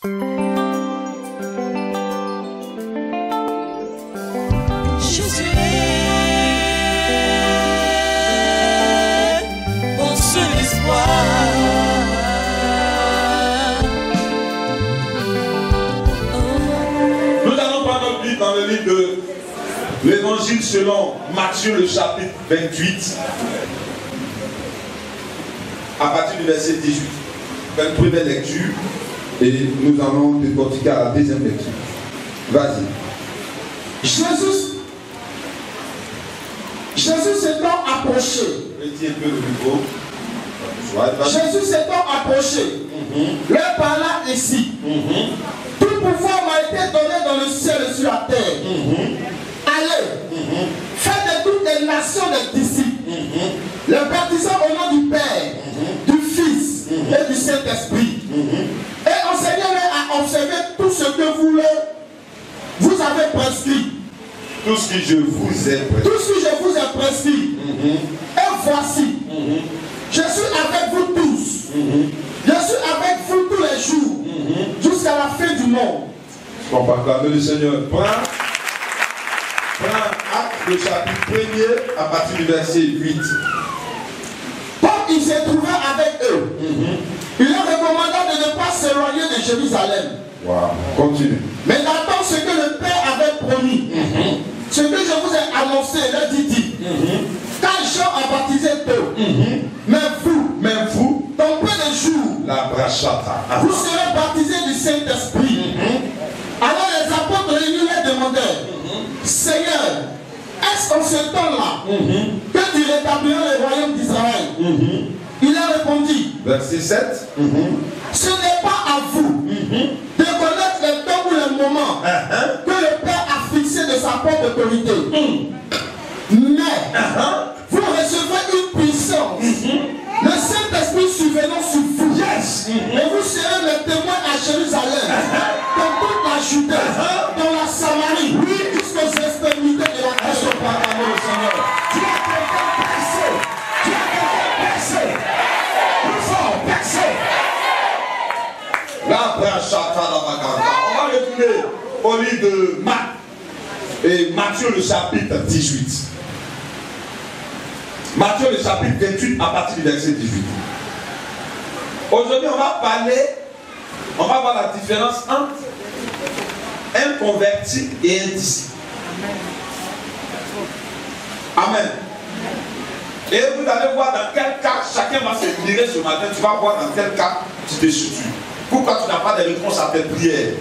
Jésus est mon seul espoir. Nous allons prendre notre Bible dans le livre de l'Évangile selon Matthieu, le chapitre 28, à partir du verset 18. Une première lecture et nous allons décortiquer à la deuxième lecture. Vas-y. Jésus s'étant approché. Retire un peu le micro. Jésus s'étant approché, leur parla ainsi. Tout pouvoir m'a été donné dans le ciel et sur la terre. Allez, faites de toutes les nations des disciples, les baptisant au nom du Père, du Fils et du Saint-Esprit. Et enseignez-les à observer tout ce que vous avez prescrit. Tout ce que je vous ai prescrit. Tout ce que je vous ai prescrit. Et voici, je suis avec vous tous. Je suis avec vous tous les jours, jusqu'à la fin du monde. On va acclamer le Seigneur. Prends Acte, le chapitre 1er, à partir du verset 8. Comme il s'est trouvé avec eux, il leur recommanda de ne pas s'éloigner de Jérusalem. Wow. Continue. Mais d'attendre ce que le Père avait promis. Ce que je vous ai annoncé, leur dit. Car Jean a baptisé d'eau. Mais vous, dans peu de jours, La brachata. vous serez baptisés du Saint-Esprit. Alors les apôtres réunis leur demandèrent, Seigneur, est-ce qu'en ce temps-là que tu rétabliras le royaume d'Israël? Il a répondu, Verset 7. ce n'est pas à vous de connaître le temps ou le moment que le Père a fixé de sa propre autorité. Mais vous recevrez une puissance. Le Saint-Esprit survenant sur vous. Et vous serez mes témoins à Jérusalem, dans toute la Judée, dans la Samarie, jusqu'aux extrémités de la terre. Pardon, le Seigneur. Tu as quelqu'un percé. Tu as quelqu'un percé. Plus fort, percé. La brachata, la baganda. On va retourner au livre de Marc et Matthieu, le chapitre 18. Matthieu, le chapitre 28, à partir du verset 18. Aujourd'hui, on va voir la différence entre un converti et un disciple. Amen. Et vous allez voir dans quel cas, chacun va se mirer ce matin, tu vas voir dans quel cas tu te situes. Pourquoi tu n'as pas de réponse à tes prières?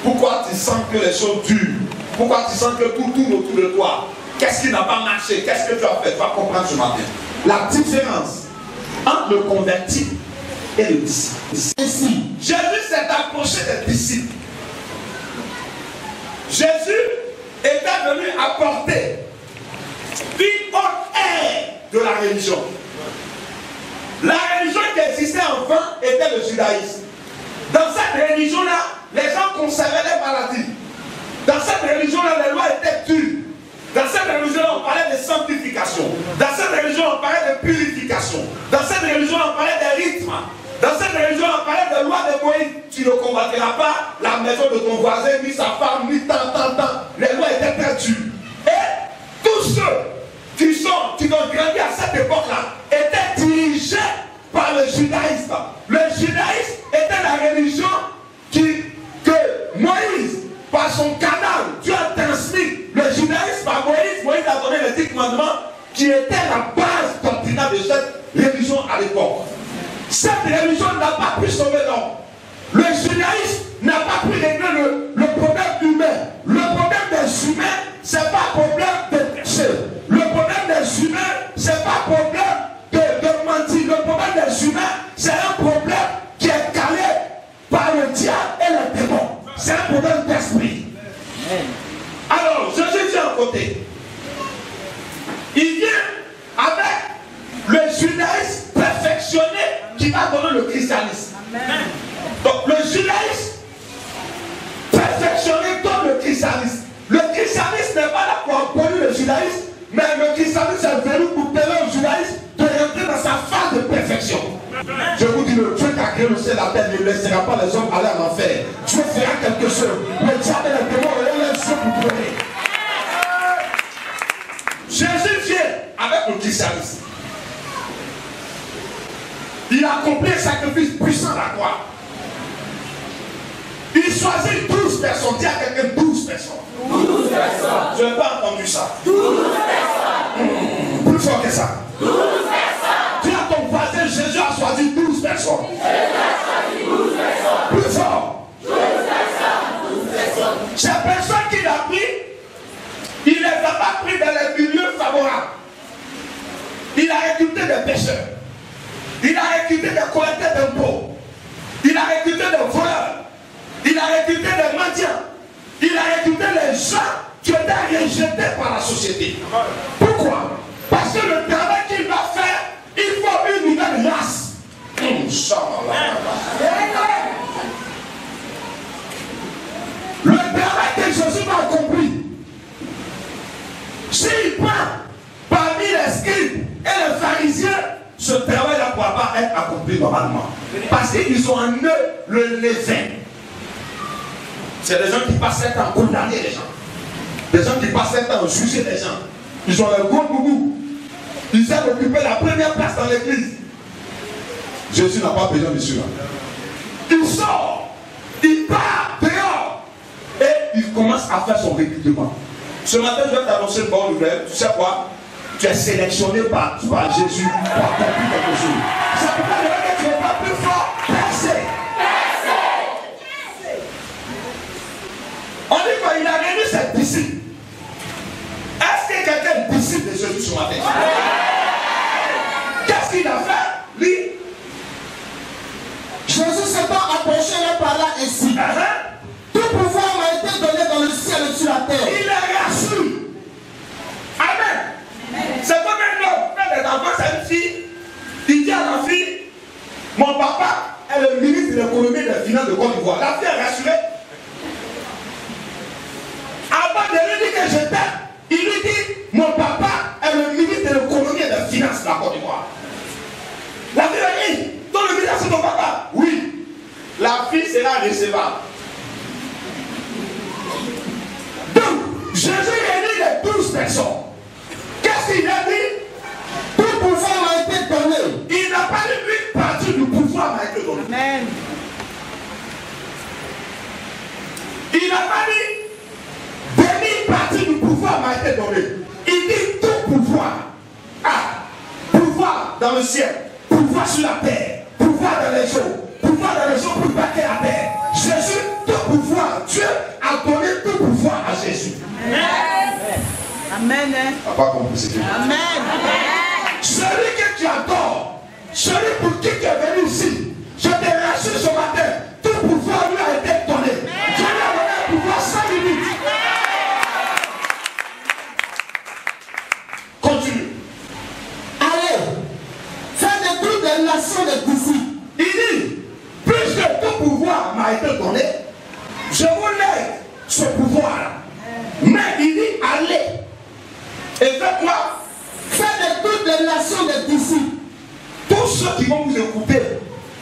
Pourquoi tu sens que les choses durent? Pourquoi tu sens que tout tourne autour de toi? Qu'est-ce qui n'a pas marché? Qu'est-ce que tu as fait? Tu vas comprendre ce matin. La différence entre le converti et le disciple. Ici, Jésus s'est approché des disciples. Jésus était venu apporter une autre ère de la religion. La religion qui existait avant était le judaïsme. Dans cette religion-là, les gens conservaient les maladies. Dans cette religion-là, les lois étaient dures. Dans cette religion-là, on parlait de sanctification. Dans cette religion, on parlait de purification. Dans cette religion, on parlait de rythme. Dans cette religion, on parlait de loi de Moïse. Tu ne combattras pas la maison de ton voisin, ni sa femme, ni tant. Les lois étaient très dures. Et tous ceux qui ont grandi à cette époque-là étaient dirigés par le judaïsme. Le judaïsme était la religion que Moïse, par son canal, Dieu a transmis le judaïsme à Moïse. Moïse a donné les 10 commandements qui étaient la base doctrinale de cette religion à l'époque. Cette religion n'a pas pu sauver l'homme. Le judaïsme n'a pas pu régler le problème humain. Le problème des humains, ce n'est pas un problème de péché. Le problème des humains, ce n'est pas un problème de mentir. Le problème des humains, c'est un problème qui est calé par le diable et le démon. C'est un problème d'esprit. Alors, Jésus dit à côté, il vient avec le judaïsme perfectionné qui va donner le christianisme. Donc, le judaïsme perfectionné donne le christianisme. Le christianisme n'est pas là pour abolir le judaïsme, mais le christianisme est venu pour permettre au judaïsme de rentrer dans sa phase de perfection. Je vous dis, le Dieu t'a créé le ciel et la terre ne laissera pas les hommes aller en enfer. Dieu fera quelque chose. Le diable et les démons auront les yeux pour pleurer. Jésus vient avec le christianisme. Il a accompli un sacrifice puissant à la croix. Il choisit 12 personnes. Dis à quelqu'un 12 personnes. 12 personnes. Je n'ai pas entendu ça. 12 personnes. Plus fort que ça. 12 personnes. Dis à ton voisin, Jésus a choisi 12 personnes. Jésus a choisi 12 personnes. Plus fort. 12 personnes. 12 personnes. Ces personnes qu'il a pris, il ne les a pas pris dans les milieux favorables. Il a recruté des pêcheurs. Il a recruté des collecteurs d'impôts. Il a recruté des voleurs. Il a recruté des mendiants. Il a recruté les gens qui étaient rejetés par la société. Pourquoi? Parce que le travail qu'il va faire, il faut une nouvelle race. Le travail que Jésus va accomplir, s'il prend parmi les scribes et les pharisiens, ce travail-là ne pourra pas être accompli normalement. Parce qu'ils ont en eux le levain. C'est des gens qui passent leur temps à condamner les gens. Des gens qui passent leur temps à juger les gens. Ils ont le gros boubou. Ils aiment occuper la première place dans l'église. Jésus n'a pas besoin de cela. Il sort, il part dehors et il commence à faire son recrutement. Ce matin, je vais t'annoncer une bonne nouvelle. Tu sais quoi? Tu es sélectionné par Jésus pour accomplir quelque chose. Ça peut pas dire que tu n'es pas plus fort. Percé. On dit qu'il a réuni ses disciples. Est-ce que quelqu'un est disciple de Jésus ce matin? Qu'est-ce qu'il a fait? Lui, Jésus s'étant approché et parla ainsi. Tout pouvoir m'a été donné dans le ciel et sur la terre. Il est reçu. Amen. C'est comme un homme, fait des enfants, c'est une fille. Il dit à la fille, mon papa est le ministre de l'économie et des finances de Côte d'Ivoire. La fille est rassurée. Avant de lui dire que je t'aime, il lui dit, mon papa est le ministre de l'économie et des finances de la Côte d'Ivoire. La fille a dit, ton le ministre c'est ton papa? Oui. La fille sera recevable. Donc, Jésus réunit les 12 personnes. Qu'est-ce qu'il a dit? Tout pouvoir m'a été donné. Il n'a pas dit une partie du pouvoir m'a été donné. Amen. Il n'a pas dit une partie du pouvoir m'a été donné. Il dit tout pouvoir. Ah, pouvoir dans le ciel, pouvoir sur la terre, pouvoir dans les eaux, pouvoir dans les eaux pour battre la terre. Jésus, tout pouvoir. Dieu a donné tout pouvoir à Jésus. Amen. Amen. Tu n'as pas compris ce que je dis. Amen. Celui que tu adores, celui pour qui tu es venu ici, je te rassure ce matin, tout pouvoir lui a été donné. Dieu lui a donné un pouvoir sans limite. Continue. Allez, faites de toutes les nations des disciples. Il dit, puisque tout pouvoir m'a été donné, je vous lègue ce pouvoir. Mais il dit, allez. Et faites quoi? Faites de toutes les nations des disciples. Tous ceux qui vont vous écouter,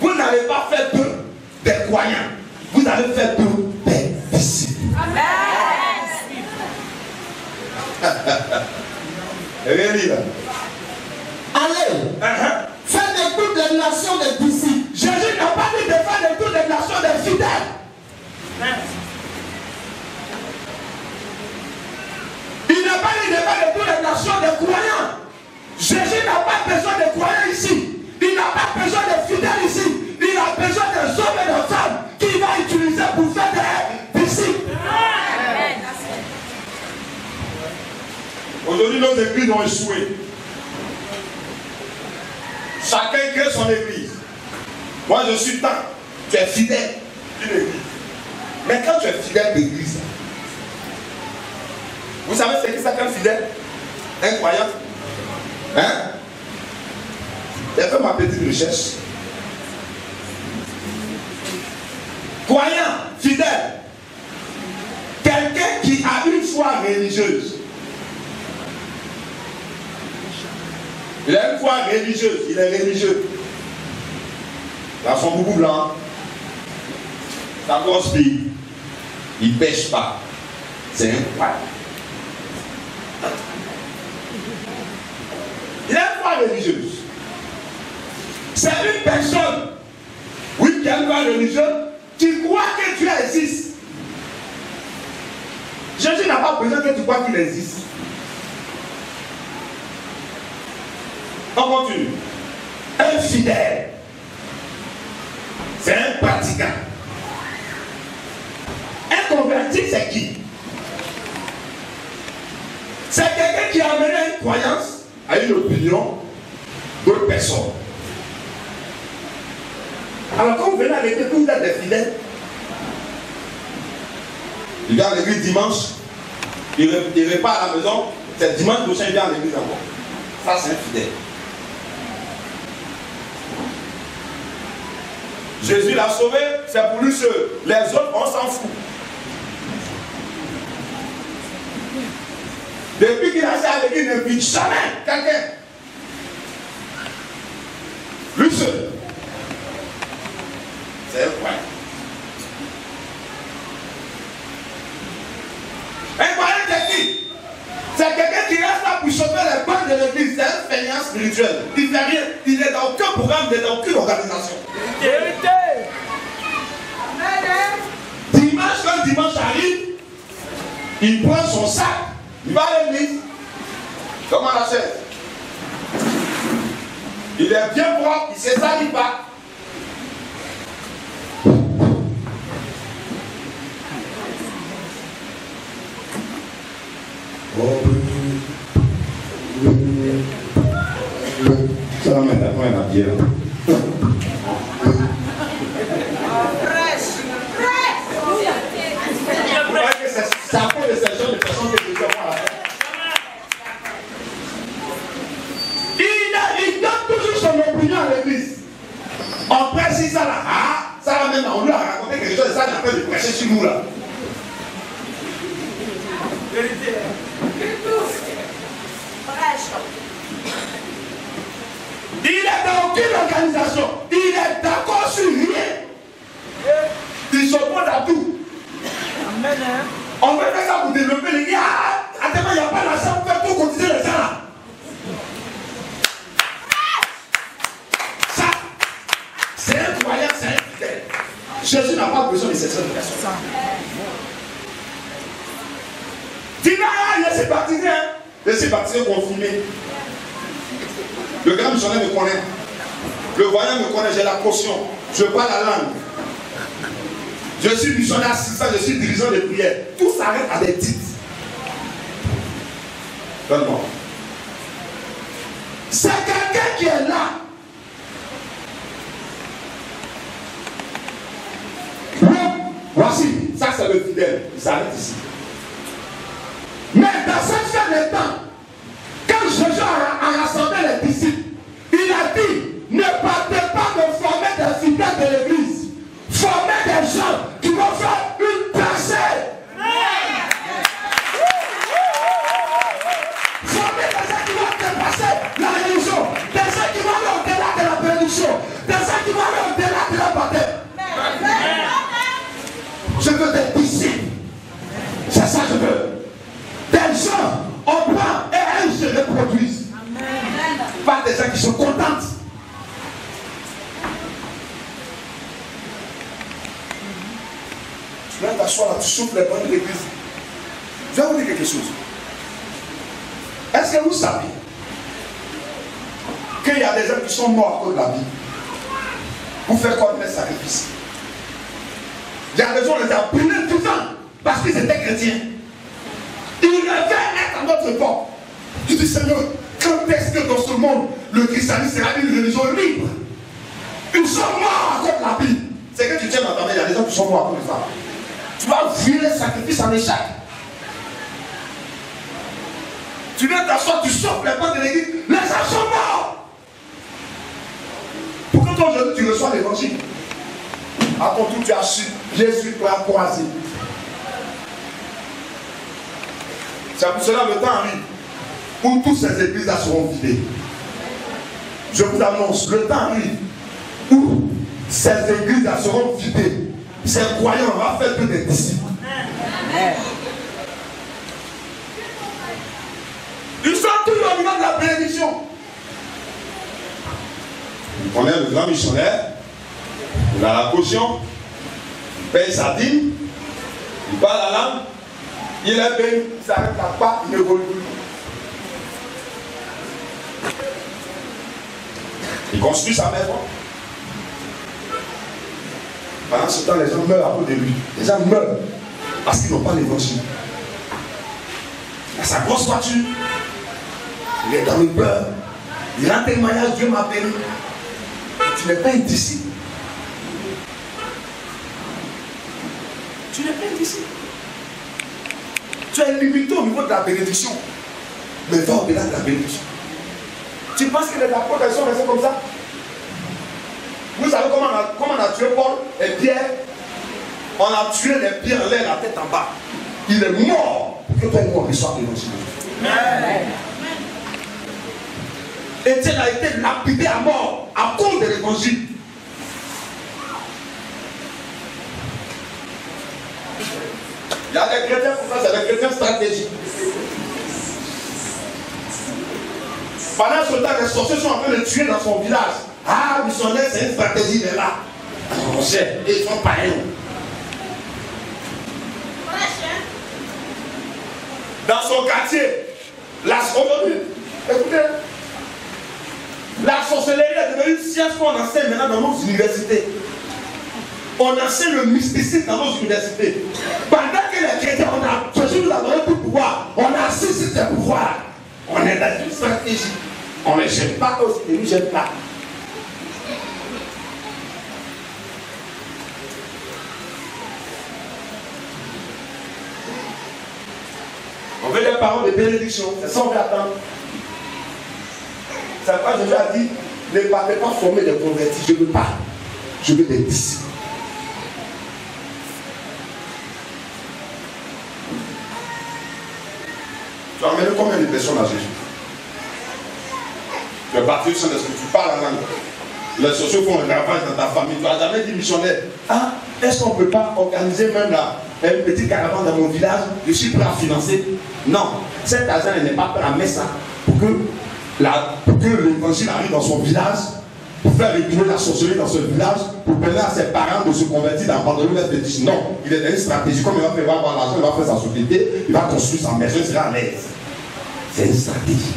vous n'allez pas faire d'eux des croyants. Vous allez faire d'eux des disciples. Amen. Allez, faites de toutes les nations des disciples. Jésus n'a pas dit de faire de toutes les nations des fidèles. Il n'a pas dit de faire de toutes les nations des croyants. Jésus n'a pas besoin de croyants ici. Il n'a pas besoin de fidèles ici. Il a besoin des hommes et des femmes qu'il va utiliser pour faire des disciples. Aujourd'hui, nos églises ont échoué. Chacun crée son église. Moi, je suis tant. Tu es fidèle d'une église. Mais quand tu es fidèle d'église, vous savez ce que c'est qu'un fidèle? Un croyant? Hein? J'ai fait ma petite recherche. Croyant, fidèle. Quelqu'un qui a une foi religieuse. Il a une foi religieuse. Il est religieux. Là, son boubou blanc. Sa grosse fille. Il ne pêche pas. C'est incroyable. Il a une foi religieuse. C'est une personne, oui, qui a une foi religieuse, qui croit que Dieu existe. Jésus n'a pas besoin que tu crois qu'il existe. On continue. Un fidèle. C'est un pratiquant. Un converti, c'est qui? C'est quelqu'un qui a amené une croyance à une opinion d'autres personnes. Alors quand vous venez à l'église, vous êtes des fidèles. Il vient à l'église dimanche, il repart à la maison, c'est dimanche prochain, il vient à l'église encore. Ça, c'est un fidèle. Jésus l'a sauvé, c'est pour lui seul. Les autres, on s'en fout. Depuis qu'il a été à l'église, il ne vit jamais quelqu'un. Lui seul. C'est incroyable. Incroyable, c'est qui? C'est quelqu'un qui reste là pour sauver les bancs de l'église. C'est un feignant spirituel. Il ne fait rien. Il n'est dans aucun programme, il n'est dans aucune organisation. Vérité. Dimanche, quand dimanche arrive, il prend son sac, il va à l'église, comme à la chaise. Il est bien propre, il ne se salit pas. Ça va mettre la bière. C'est à cause de ces gens de personnes que Jésus a à faire. Il donne toujours son opinion à l'église. On prêche ça là. Ah, ça là même, on lui a raconté quelque chose et ça il a fait de prêcher sur nous là. Il est dans aucune organisation. Il est d'accord sur rien. Il s'oppose à tout. Amen. On veut faire ça pour développer les gars. Attends, il n'y a pas d'argent pour faire tout cotiser les gens là. Ça, c'est incroyable, c'est infidèle. Jésus n'a pas besoin de ces personnes. Dis-moi, il s'est baptisé, hein. Il s'est baptisé confirmé. Le grand missionnaire me connaît. Le voyant me connaît, j'ai la caution. Je parle la langue. Je suis missionnaire assistant, je suis dirigeant de prière. Tout s'arrête à des titres. Donne-moi. C'est quelqu'un qui est là. Voici, ça c'est le fidèle. Il s'arrête ici. Mais dans cette fin de temps, quand Jésus a rassemblé les disciples, il a dit, ne partez pas de former des fidèles de l'église. Formez des gens qui vont faire une percée. Formez des gens qui vont dépasser la religion. Des gens qui vont aller au-delà de la bénédiction. Des gens qui vont aller au-delà de la baptême. Je veux des disciples. C'est ça que je veux. Des gens, on prend et elles se reproduisent. Pas des gens qui sont contents. Tu viens t'asseoir là, tu souffles les bancs de l'église. Je vais vous dire quelque chose. Est-ce que vous savez qu'il y a des gens qui sont morts à cause de la vie pour faire quoi de sacrifice? Il y a des gens qui les ont brûlés tout le temps parce qu'ils étaient chrétiens. Ils devaient être à notre époque. Je dis, Seigneur, quand est-ce que dans ce monde, le christianisme sera une religion libre? Ils sont morts à cause de la vie. C'est que tu tiens dans ta main, il y a des gens qui sont morts à cause de ça. Tu vas virer le sacrifice en échec. Tu viens t'asseoir, tu souffles les bancs de l'église, les gens sont morts. Pourquoi toi aujourd'hui tu reçois l'évangile? À ton tour tu as su, Jésus t'a croisé. C'est pour cela le temps arrive où toutes ces églises-là seront vidées. Je vous annonce, le temps arrive où ces églises seront vidées. Ces croyants vont faire que des disciples. Ils sont toujours au niveau de la bénédiction. On est le grand missionnaire. Il a la caution. Il paye sa dîme. Il parle la langue. Il est béni. Il s'arrête là pas. Il évolue. Il construit sa maison. Pendant ce temps, les gens meurent à cause de lui. Les gens meurent parce qu'ils n'ont pas l'évangile. Il a sa grosse voiture. Il est dans le beurre. Il rend témoignage, Dieu m'a béni. Tu n'es pas un disciple. Tu n'es pas un disciple. Tu es limité au niveau de la bénédiction. Mais va au-delà de la bénédiction. Tu penses que les apôtres sont restés comme ça? Vous savez comment on a tué Paul et Pierre? On a tué les pieds en l'air, la tête en bas. Il est mort pour que toi et moi reçoive l'évangile. Étienne a été lapidé à mort à cause de l'évangile. Il y a des chrétiens pour ça, c'est des chrétiens stratégiques. Pendant ce temps, les sorciers sont en train de tuer dans son village. Ah, missionnaire, c'est une stratégie, il est là. On sait, ils sont pareils. Dans son quartier, aujourd'hui, écoutez, la sorcellerie est devenue une science qu'on enseigne maintenant dans nos universités. On enseigne le mysticisme dans nos universités. Pendant que les chrétiens, Jésus nous a donné tout pouvoir, on a assis sur ce pouvoir. On est dans une stratégie. On ne jette pas aussi, et nous jette pas. On veut des paroles de bénédiction, c'est ça qu'on veut attendre. C'est pourquoi Jésus a dit, ne partez pas former des convertis, je ne veux pas. Je veux des disciples. Tu as amené combien de personnes à Jésus? Tu es baptisé du Saint-Esprit, tu parles en langue. Les sociaux font un ravage dans ta famille. Tu n'as jamais dit missionnaire. Ah, est-ce qu'on ne peut pas organiser même là une petite caravane dans mon village? Je suis prêt à financer. Non, cet argent n'est pas prêt à mettre ça pour que l'évangile arrive dans son village, pour faire réguler la sorcellerie dans ce village, pour permettre à ses parents de se convertir, d'abandonner leur fétiche. Non, il est dans une stratégie. Comme il va faire avoir l'argent, il va faire sa société, il va construire sa maison, il sera à l'aise. C'est une stratégie.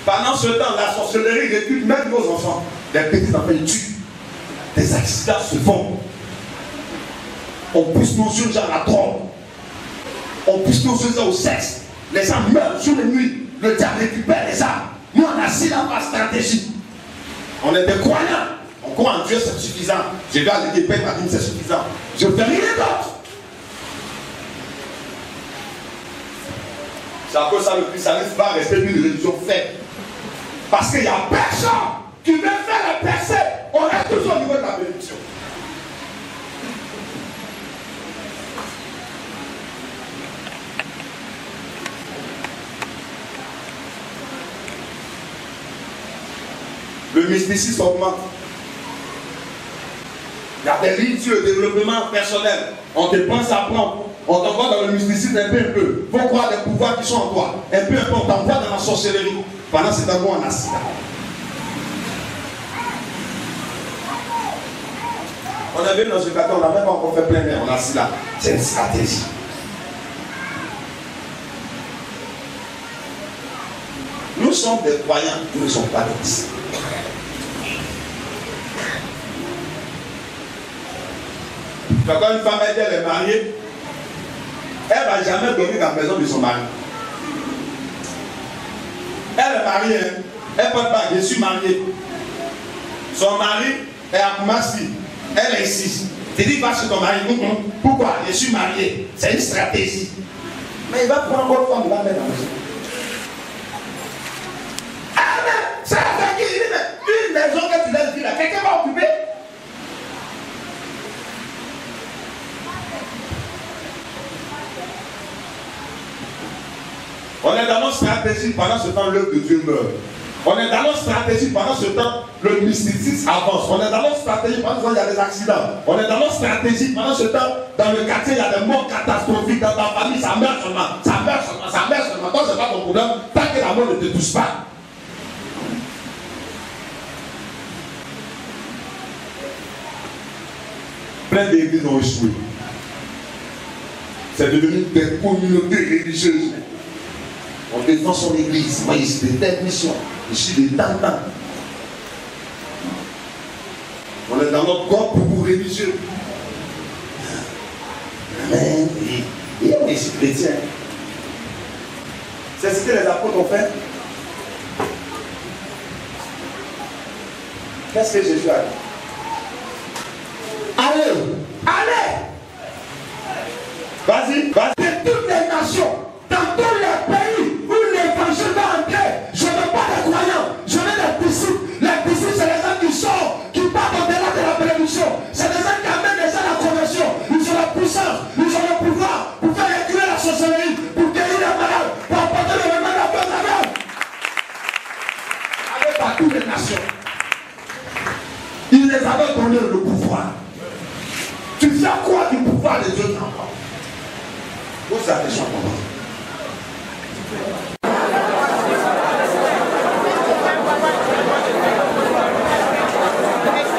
Pendant ce temps, la sorcellerie recrute même nos enfants. Les petits enfants, ils tuent. Des accidents se font. On pousse nos jeunes gens à la drogue. On pousse nos jeunes gens au sexe. Les gens meurent sur les nuits. Le diable récupère les âmes. Nous, on a assis là par stratégie. On est des croyants. On croit en Dieu, c'est suffisant. Je vais aller payer ma dîme, c'est suffisant. Je ne fais rien d'autre. C'est à cause ça le christianisme va rester une religion faible. Parce qu'il n'y a personne qui veut faire la percée. On reste toujours au niveau de la bénédiction. Le mysticisme augmente. Il y a des livres sur le développement personnel. On te pense à prendre. On t'envoie dans le mysticisme un peu. Il faut croire des pouvoirs qui sont en toi. Un peu, on t'envoie dans la sorcellerie. Pendant ce temps, on a sida. On a vu dans ce carton, on n'a même pas encore fait plein d'air, on a sida. C'est une stratégie. Nous sommes des croyants, nous ne sommes pas des disciples. Quand une femme elle est mariée, elle ne va jamais dormir dans la maison de son mari. Elle est mariée, hein? Elle ne peut pas, je suis mariée. Son mari est à Koumassi, elle est ici. Tu dis, va chez ton mari. Pourquoi? Je suis mariée. C'est une stratégie. Mais il va prendre votre femme, il va mettre dans la maison. Ah, mais ça veut dire une maison que tu laisses vivre, quelqu'un va occuper. On est dans notre stratégie, pendant ce temps, l'œuvre de Dieu meurt. On est dans notre stratégie pendant ce temps, le mysticisme avance. On est dans notre stratégie pendant ce temps, il y a des accidents. On est dans notre stratégie pendant ce temps, dans le quartier, il y a des morts catastrophiques. Dans ta famille, ça meurt seulement. Ça meurt seulement. Ça meurt seulement. Toi, c'est pas ton problème. Tant que la mort ne te touche pas. Plein d'églises ont échoué. C'est devenu des communautés religieuses. On défend son église. Moi, ici, des telles missions. Ici, des tantans. On est dans notre corps pour religieux. Amen. Et on est ici chrétien. C'est ce que les apôtres ont fait. Qu'est-ce que Jésus a dit? Allez, allez. Vas-y, vas-y. De toutes les nations, dans tous les pays où l'évangile va entrer, je ne veux pas de croyants, je veux des disciples. Les disciples, c'est les gens qui sortent, qui partent au-delà de la bénédiction. C'est des gens qui amènent les gens à la conversion. Ils ont la puissance, ils ont le pouvoir pour faire reculer la sorcellerie, pour guérir les malades, pour apporter le remède à la vie. Avec à toutes les nations. Ils les avaient donné le pouvoir. Tu fais quoi du pouvoir des autres encore? Pose la question pour moi.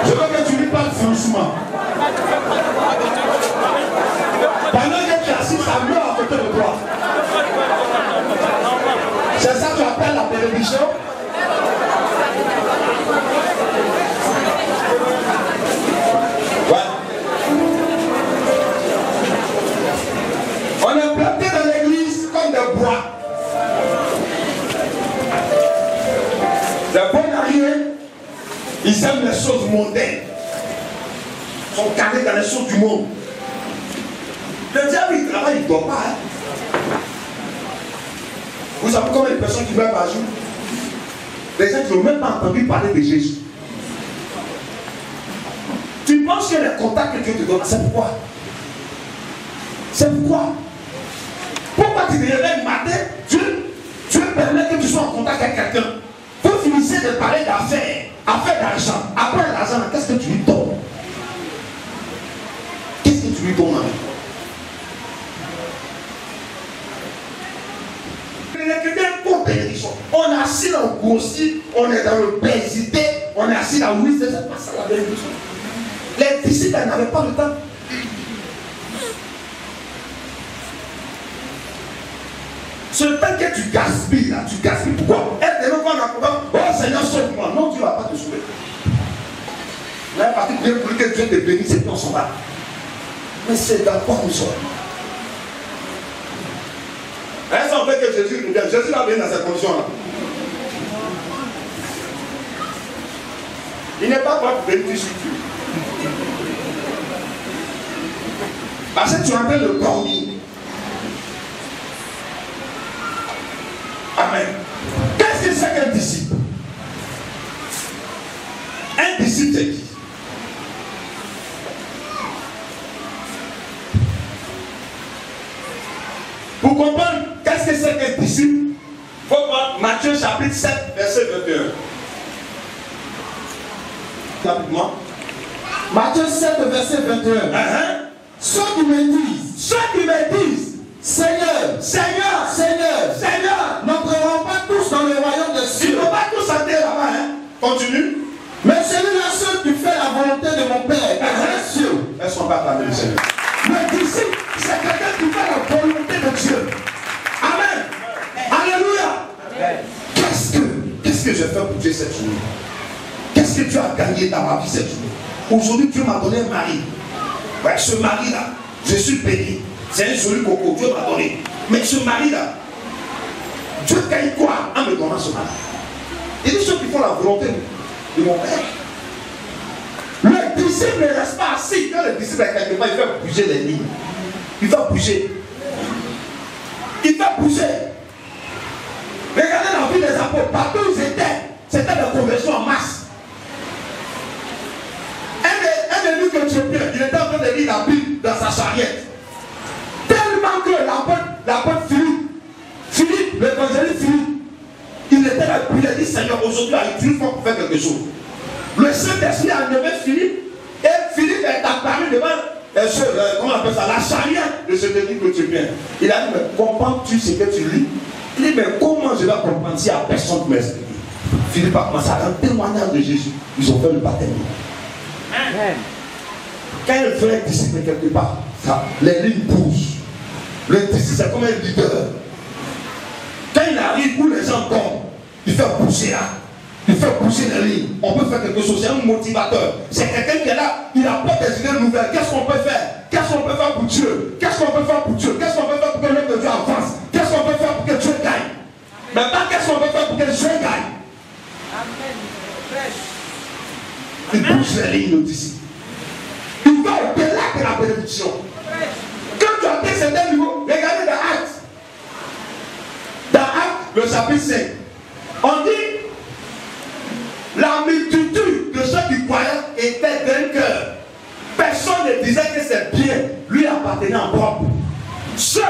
Je veux que tu lui parles franchement. Pendant que tu es assis, ça meurt à côté de toi. C'est ça que tu appelles la bénédiction? Ouais. On est planté dans l'église comme des bois. Les bons mariés, ils aiment les choses mondaines. Ils sont calés dans les choses du monde. Le diable, il travaille, il ne dort pas. Hein. Vous savez combien de personnes qui meurent par jour? Des gens qui n'ont même pas entendu parler de Jésus. Tu penses que les contacts que Dieu te donne, c'est pourquoi? C'est pourquoi? Pourquoi tu te réveilles matin, Dieu permet que tu sois en contact avec quelqu'un. Vous finissez de parler d'affaires, affaires d'argent. Après l'argent, qu'est-ce que tu lui donnes? Qu'est-ce que tu lui donnes? On est assis dans le grossi, on est dans le présité, on est assis dans le oui, c'est pas ça la bénédiction. Les disciples n'avaient pas le temps. Ce temps que tu gaspilles là, tu gaspilles pourquoi? Elle te demande quoi? Oh Seigneur, sauve-moi. Non, Dieu ne va pas te sauver. Là, parce que Dieu voulait que Dieu te bénisse et puis on s'en va. Mais c'est d'abord nous sommes. Est-ce qu'on fait que Jésus nous vienne? Jésus va venir dans cette condition-là. Il n'est pas prêt pour venir sur Dieu. Parce que tu es en train de dormir. Amen. Qu'est-ce que c'est qu'un disciple? Un disciple, c'est qui? Pour comprendre qu'est-ce que c'est qu'un disciple, il faut voir Matthieu chapitre 7, verset 21. Rapidement. Matthieu 7, verset 21. Ceux qui me disent, Seigneur, Seigneur, Seigneur, Seigneur, n'entreront pas tous dans le royaume des cieux. Ils ne vont pas tous entrer là-bas, hein? Continue. Mais celui-là, seul qui fait la volonté de mon Père, qui est dans les cieux. Elles sont pas parmi les Seigneur. Le disciple, c'est quelqu'un qui fait la volonté de Dieu. Amen. Alléluia. Qu'est-ce que je fais pour Dieu cette journée? Qu'est-ce que tu as gagné dans ma vie cette journée? Aujourd'hui, Dieu m'a donné un mari. Ouais, ce mari-là, je suis béni. C'est un joli coco, Dieu m'a donné. Mais ce mari-là, Dieu gagne quoi en me donnant ce mari? Il dit ceux qui font la volonté de mon Père. Le disciple ne reste pas assis. Quand le disciple est quelque part, il fait bouger les lignes. Il fait bouger. Il fait bouger. Regardez la vie des apôtres. Partout où ils étaient, c'était des conversions en masse. Un élu que Dieu prie, il était en train de lire la Bible dans sa charrette. Tellement que l'apôtre Philippe, l'évangéliste Philippe, il était là, il a dit Seigneur. Seigneur aujourd'hui a utilisé pour faire quelque chose. Le Saint-Esprit a nommé Philippe et Philippe est apparu devant comment on appelle ça, la charrière de ce délit que tu viens. Il a dit, mais comprends-tu ce que tu lis? Il dit, mais comment je vais comprendre si il n'y a personne qui m'explique? Philippe a commencé à rendre témoignage de Jésus. Ils ont fait le baptême. Quand il fait un disciple quelque part, les lignes bougent. Le disciple, c'est comme un leader. Quand il arrive où les gens tombent, il fait pousser là. Il fait pousser les lignes. On peut faire quelque chose. C'est un motivateur. C'est quelqu'un qui est là. Il apporte des idées nouvelles. Qu'est-ce qu'on peut faire? Qu'est-ce qu'on peut faire pour Dieu? Qu'est-ce qu'on peut faire pour Dieu? Qu'est-ce qu'on peut faire pour que l'œuvre de Dieu avance? Qu'est-ce qu'on peut faire pour que Dieu gagne? Mais pas qu'est-ce qu'on peut faire pour que Dieu gagne? Il pousse les lignes, le disciple. Il va au-delà de la bénédiction. Quand tu as atteint certains niveaux, regardez dans Actes. Dans Actes, le chapitre 5, on dit la multitude de ceux qui croyaient était d'un cœur. Personne ne disait que c'est bien, lui appartenait en propre. Ceux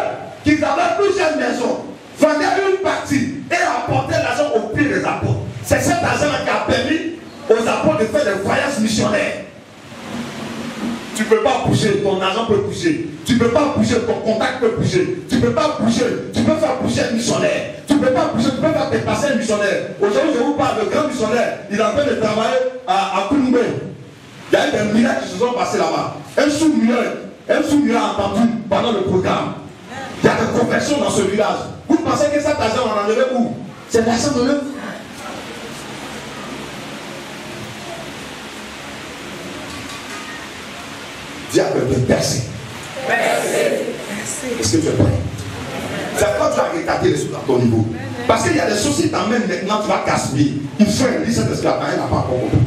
qui avaient plusieurs maisons vendaient une partie et apportaient l'argent au pied des apôtres. C'est cet argent qui a permis aux apôtres de faire des voyages missionnaires. Tu ne peux pas bouger, ton argent peut bouger. Tu ne peux pas bouger, ton contact peut bouger. Tu ne peux pas bouger, tu peux faire bouger un missionnaire. Tu ne peux pas bouger, tu peux faire dépasser un missionnaire. Aujourd'hui, je vous parle de grand missionnaire. Il est en train de travailler à Koumbé. Il y a eu des miracles qui se sont passés là-bas. Un sous-milieu a entendu pendant le programme. Il y a des conversions dans ce village. Vous pensez que cet argent, on en enlevait où? C'est l'argent de l'œuvre. Dis à quelqu'un, percer. Est-ce que tu es prêt? C'est pourquoi tu as regardé les choses à ton niveau. Parce qu'il y a des choses qui t'emmènent maintenant, tu vas gaspiller. Il faut un lycée de ce qu'il n'a pas encore compris.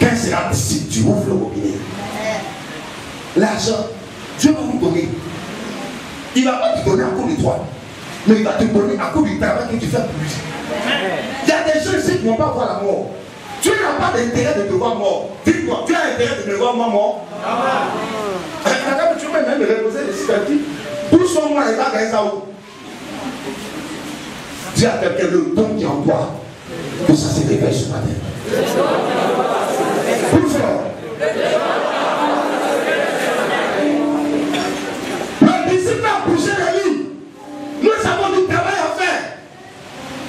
Quand il sera ici, tu ouvres le robinet. L'argent, Dieu va vous donner. Il ne va pas te donner à cause de toi. Mais il va te donner à cause du travail que tu fais pour lui. Il y a des gens ici qui ne vont pas voir la mort. Tu n'as pas d'intérêt de te voir mort. Dis-moi, tu as intérêt de me voir moi mort? Tu peux même me reposer les cicatrices. Où sont moi et là, ça où? Dis à quelqu'un le don qui est en toi. Que ça se réveille ce matin. Plus fort. Le disciple a bougé la vie. Nous avons du travail à faire.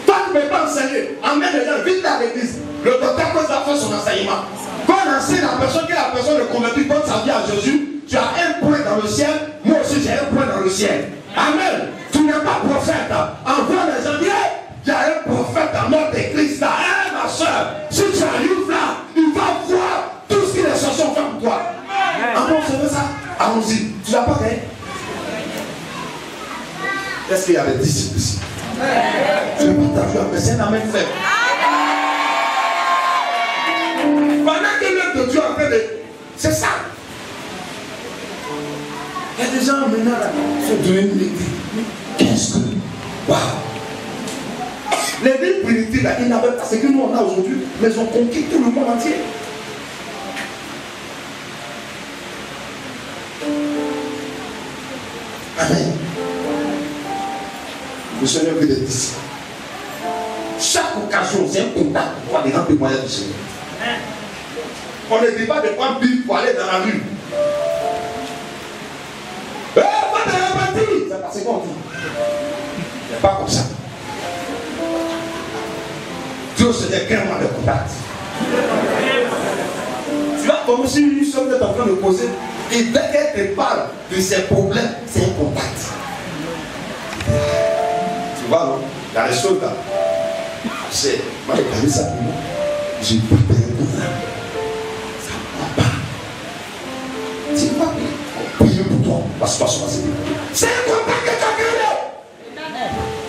Toi, tu ne peux pas enseigner. Emmène les gens vite à l'église. Le docteur peut faire son enseignement. Quand on enseigne la personne, que la personne est convaincue, donne sa vie à Jésus, tu as un point dans le ciel, moi aussi j'ai un point dans le ciel. Amen. Tu n'es pas prophète. Envoie les gens dire, il y a un prophète dans notre église là. Hé ma soeur, si tu arrives là, il va voir tout ce que les chansons font pour toi. Amen, c'est ça. Allons-y. Tu n'as pas gagné. Est-ce qu'il y a des disciples ici? Je ne vais pas t'avoir, mais c'est un amen faible. Pendant que l'œuvre de Dieu en fait de... C'est ça. Il y a des gens maintenant là, qui sont devenus l'église. Qu'est-ce que... Waouh! Les villes primitives là, ils n'avaient pas ce que nous on a aujourd'hui, mais ils ont conquis tout le monde entier. Amen. Le Seigneur veut des disciples. Chaque occasion, c'est un contact pour avoir des grands témoignages du Seigneur. On ne dit pas de prendre Bible pour aller dans la rue. Eh, pas de la bâtisse! C'est parce qu'on dit. C'est pas comme ça. Dieu se dit clairement de contact. Tu vas comme si une soeur est en train de poser. Et dès qu'elle te parle de ses problèmes, c'est un contact. Tu vois, non? Il y a des choses là. C'est. Moi, j'ai parlé ça pour moi. J'ai préparé pour ça. Priez pour toi. La situation va se dérouler. C'est un contact que tu as créé.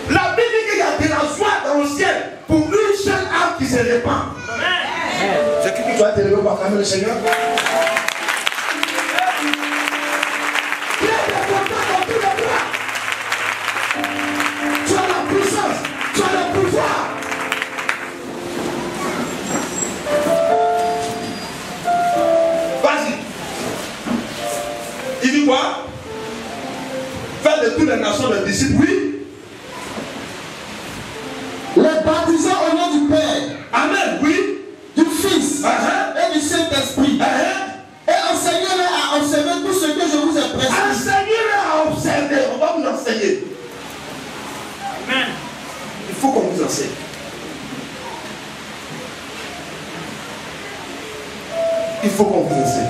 La Bible dit qu'il y a de la joie dans le ciel pour une seule âme qui se répand. C'est qui doit te lever pour acclamer le Seigneur? Il y a des contacts dans tous les plans. Tu as la puissance, tu as le pouvoir. Vas-y. Il dit quoi? Faire de toutes les nations des disciples, oui. Les baptisants au nom du Père, Fils et du Saint-Esprit. Et enseignez-les à observer tout ce que je vous ai prescrit. Enseignez-les à observer. On va vous enseigner. Amen. Il faut qu'on vous enseigne. Il faut qu'on vous enseigne.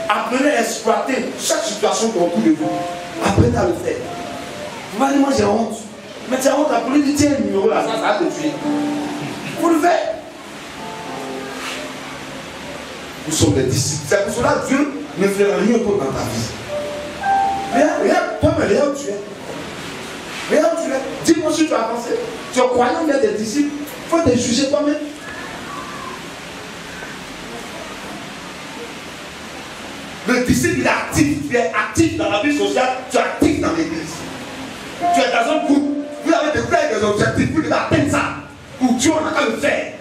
Apprenez à exploiter chaque situation autour de vous. Apprenez à le faire. Vous allez dire, moi j'ai honte. Mais tu as honte à plus de tiens un numéro là, ça va te tuer. Vous le faites. Nous sommes des disciples. C'est pour cela que Dieu ne fait rien d'autre dans ta vie. Regarde, toi-même, regarde où tu es. Regarde où tu es. Dis-moi si tu as avancé. Tu es croyant d'être des disciples. Il faut te juger toi-même. Le disciple, il est actif. Tu es actif dans la vie sociale. Tu es actif dans l'église. Tu es dans un groupe. Vous avez des objectifs. Vous devez atteindre ça. Ou Dieu, on n'a qu'à le faire.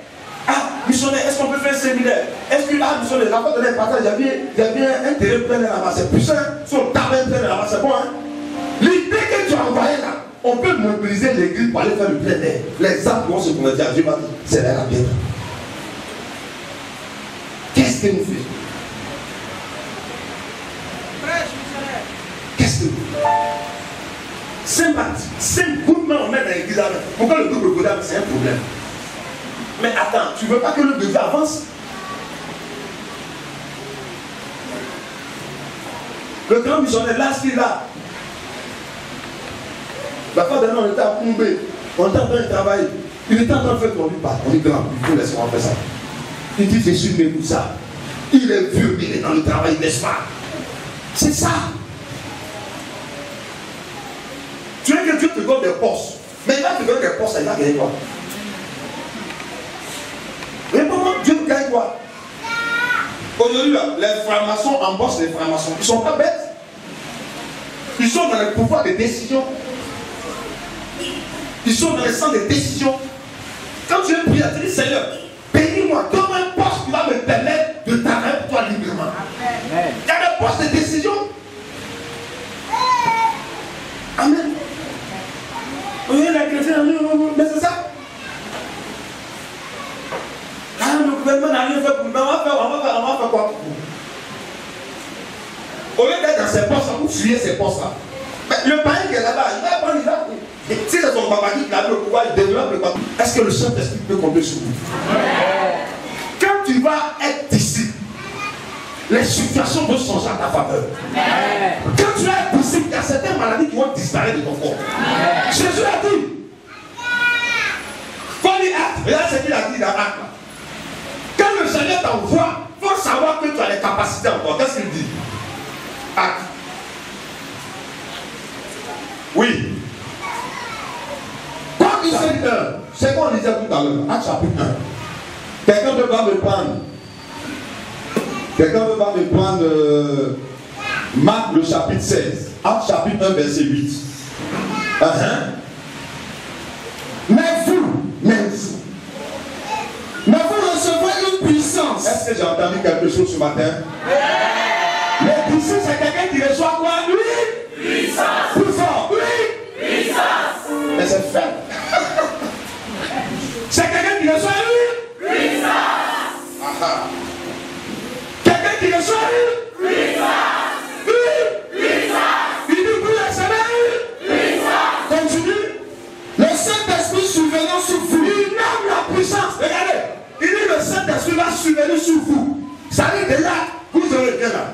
Ah, missionnaire, est-ce qu'on peut faire un séminaire? Est-ce que, missionnaire, la fois de l'impartage, il y avait un terrain plein là-bas. C'est puissant. Son tabac plein là-bas. C'est bon, hein? L'idée que tu as envoyée là, on peut mobiliser l'église pour aller faire le plein d'air. Les âmes vont se convertir à Dieu. C'est là la bière. Qu'est-ce que nous faisons? Qu'est-ce que nous faisons? 5 coups de main on met dans l'église. Pourquoi le double godard, c'est un problème? Mais attends, tu ne veux pas que le bébé avance? Le grand missionnaire, là, ce qu'il est là. La fois dernière, on était à Poumbé. On était en train de travailler. Il était en train de faire qu'on lui parle. On dit grand, il faut laisser moi faire ça. Il dit, Jésus, mais où ça? Il est vieux, il est dans le travail, n'est-ce pas? C'est ça. Tu veux que Dieu te donne des postes. Mais il va te donner des postes, il va gagner quoi? Réponds-moi, Dieu nous gagne quoi? Aujourd'hui, les francs-maçons embauchent les francs-maçons. Ils ne sont pas bêtes. Ils sont dans le pouvoir de décision. Ils sont dans le sens des décisions. Quand tu es prié, tu dis Seigneur, bénis-moi, donne-moi un poste qui va me permettre de travailler pour toi librement. Il y a des postes de décision. Amen. Oui, les chrétiens, mais c'est ça. Ah, le gouvernement n'a rien fait pour nous. On va faire quoi pour vous? Au lieu d'être dans ces postes, vous fuyez ces postes-là. Mais le païen qui est là-bas, il va prendre, il va. Si c'est son papa qui a le pouvoir, il développe le pouvoir. Est-ce que le Saint-Esprit peut compter sur vous? Quand tu vas être disciple, les situations vont changer à ta faveur. Quand tu es disciple, il y a certaines maladies qui vont disparaître de ton corps. Jésus a dit. Quand il acte, regarde ce qu'il a dit dans l'acte. Quand le Seigneur t'envoie, il faut savoir que tu as les capacités encore. Qu'est-ce qu'il dit? Acte. Oui. Comme chapitre 1, c'est qu'on disait tout à l'heure, Acte chapitre 1. Quelqu'un peut pas me prendre. Quelqu'un peut pas me prendre Marc le chapitre 16. Acte chapitre 1, verset 8. Mais vous recevrez une puissance. Est-ce que j'ai entendu quelque chose ce matin? Les disciples, c'est quelqu'un qui reçoit quoi? Lui? Puissance. Plus fort. Oui. Puissance. Mais c'est faible. C'est quelqu'un qui reçoit lui? Puissance. Quelqu'un qui reçoit lui? Puissance. Oui. Puissance. Il dit vous recevez lui? Puissance. Continue. Le Saint-Esprit survenant sur vous. Il nomme la puissance. Regardez. Il dit le Saint-Esprit va survenir sur vous. Ça veut dire déjà, vous aurez été là.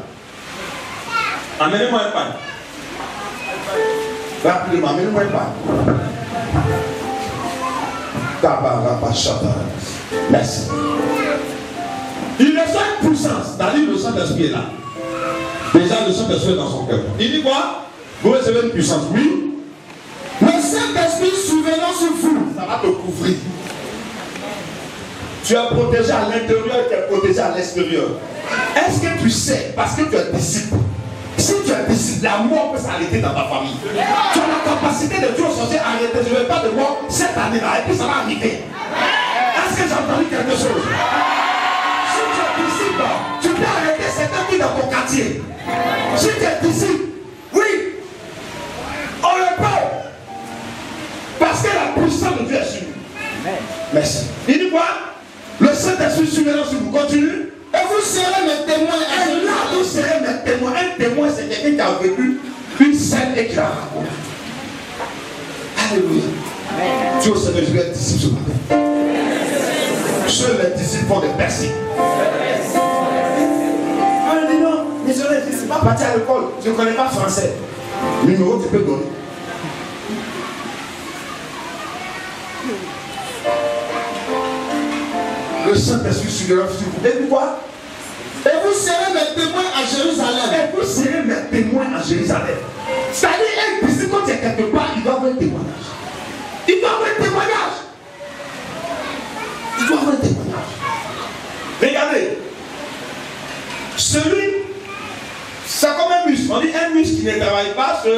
Amenez-moi un pain. Rappelez-moi, amenez-moi un pain. Merci. Il reçoit une puissance. C'est-à-dire le Saint-Esprit est là. Déjà le Saint-Esprit est dans son cœur. Il dit quoi? Vous recevez une puissance. Oui. Le Saint-Esprit survenant sur vous. Ça va te couvrir. Tu es protégé à l'intérieur et tu es protégé à l'extérieur. Est-ce que tu sais, parce que tu es disciple, si tu es disciple, la mort peut s'arrêter dans ta famille. Tu as la capacité de Dieu sortir, arrêter. Je ne veux pas de mort cette année-là, et puis ça va arriver. Est-ce que j'ai entendu quelque chose? Si tu es disciple, tu peux arrêter certains qui dans ton quartier. Si tu es disciple, oui, on le peut. Parce que la puissance de Dieu est sur nous. Merci. Il dit quoi? Le Saint-Esprit surviendra sur vous. Continue. Et vous serez mes témoins. Et là, vous serez mes témoins. Un témoin, c'est quelqu'un qui a vécu une scène et qui la raconte. Alléluia. Dieu Seigneur, je vais être disciple ce matin. Seuls les disciples font des percées. On dit non, mais je ne suis pas parti à l'école. Je ne connais pas français. Numéro, tu peux donner. Le Saint-Esprit surviendra sur vous. Et puis quoi? Et vous serez mes témoins à Jérusalem. Et vous serez mes témoins à Jérusalem. C'est-à-dire, un disciple, quand il y a quelque part, il doit avoir un témoignage. Il doit avoir un témoignage. Il doit avoir un témoignage. Regardez. Celui, c'est comme un muscle. On dit un muscle qui ne travaille pas se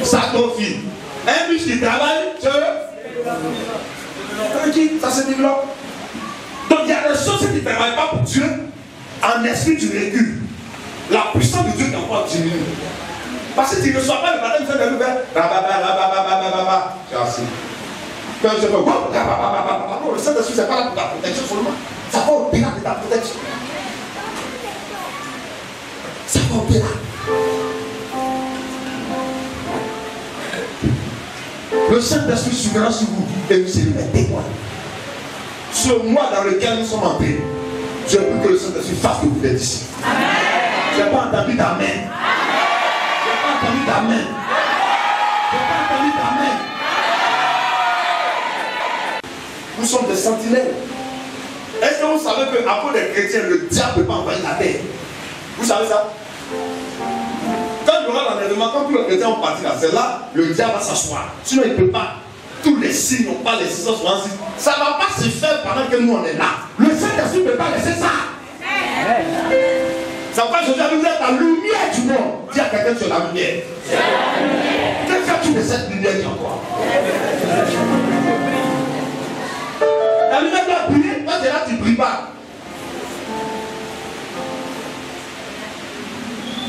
s'atrophie. Un muscle qui travaille se tranquille, ça se développe. Donc il y a des choses qui ne travaillent pas pour Dieu. En esprit, tu recules. La puissance de Dieu t'envoie diminuer. Parce que tu ne reçois pas le baptême, tu fais des nouvelles. Tu es assis. Quand je fais, le Saint-Esprit, c'est pas là pour ta protection seulement. Ça va au-delà de ta protection. Ça va au-delà. Le Saint-Esprit surviendra sur vous et vous serez mes témoins. Ce mois dans lequel nous sommes entrés, je veux que le Saint-Esprit fasse que vous êtes ici. Je n'ai pas entendu d'amen. Je n'ai pas entendu d'amen. Je n'ai pas entendu d'amen. Nous sommes des sentinelles. Est-ce que vous savez qu'à cause des chrétiens, le diable ne peut pas envahir la terre? Vous savez ça? Quand il y aura l'enlèvement, quand tous les chrétiens ont parti là, c'est là, le diable va s'asseoir. Sinon, il ne peut pas. Tous les signes n'ont pas les 666. Ça ne va pas se faire pendant que nous on est là. Le Saint-Esprit ne peut pas laisser ça. Ça va pas Jésus a dit, vous êtes la lumière du monde. Dis à quelqu'un, tu es la lumière. Que fais-tu de cette lumière qui est en toi? La lumière doit briller. Toi, tu es là, tu ne brilles pas.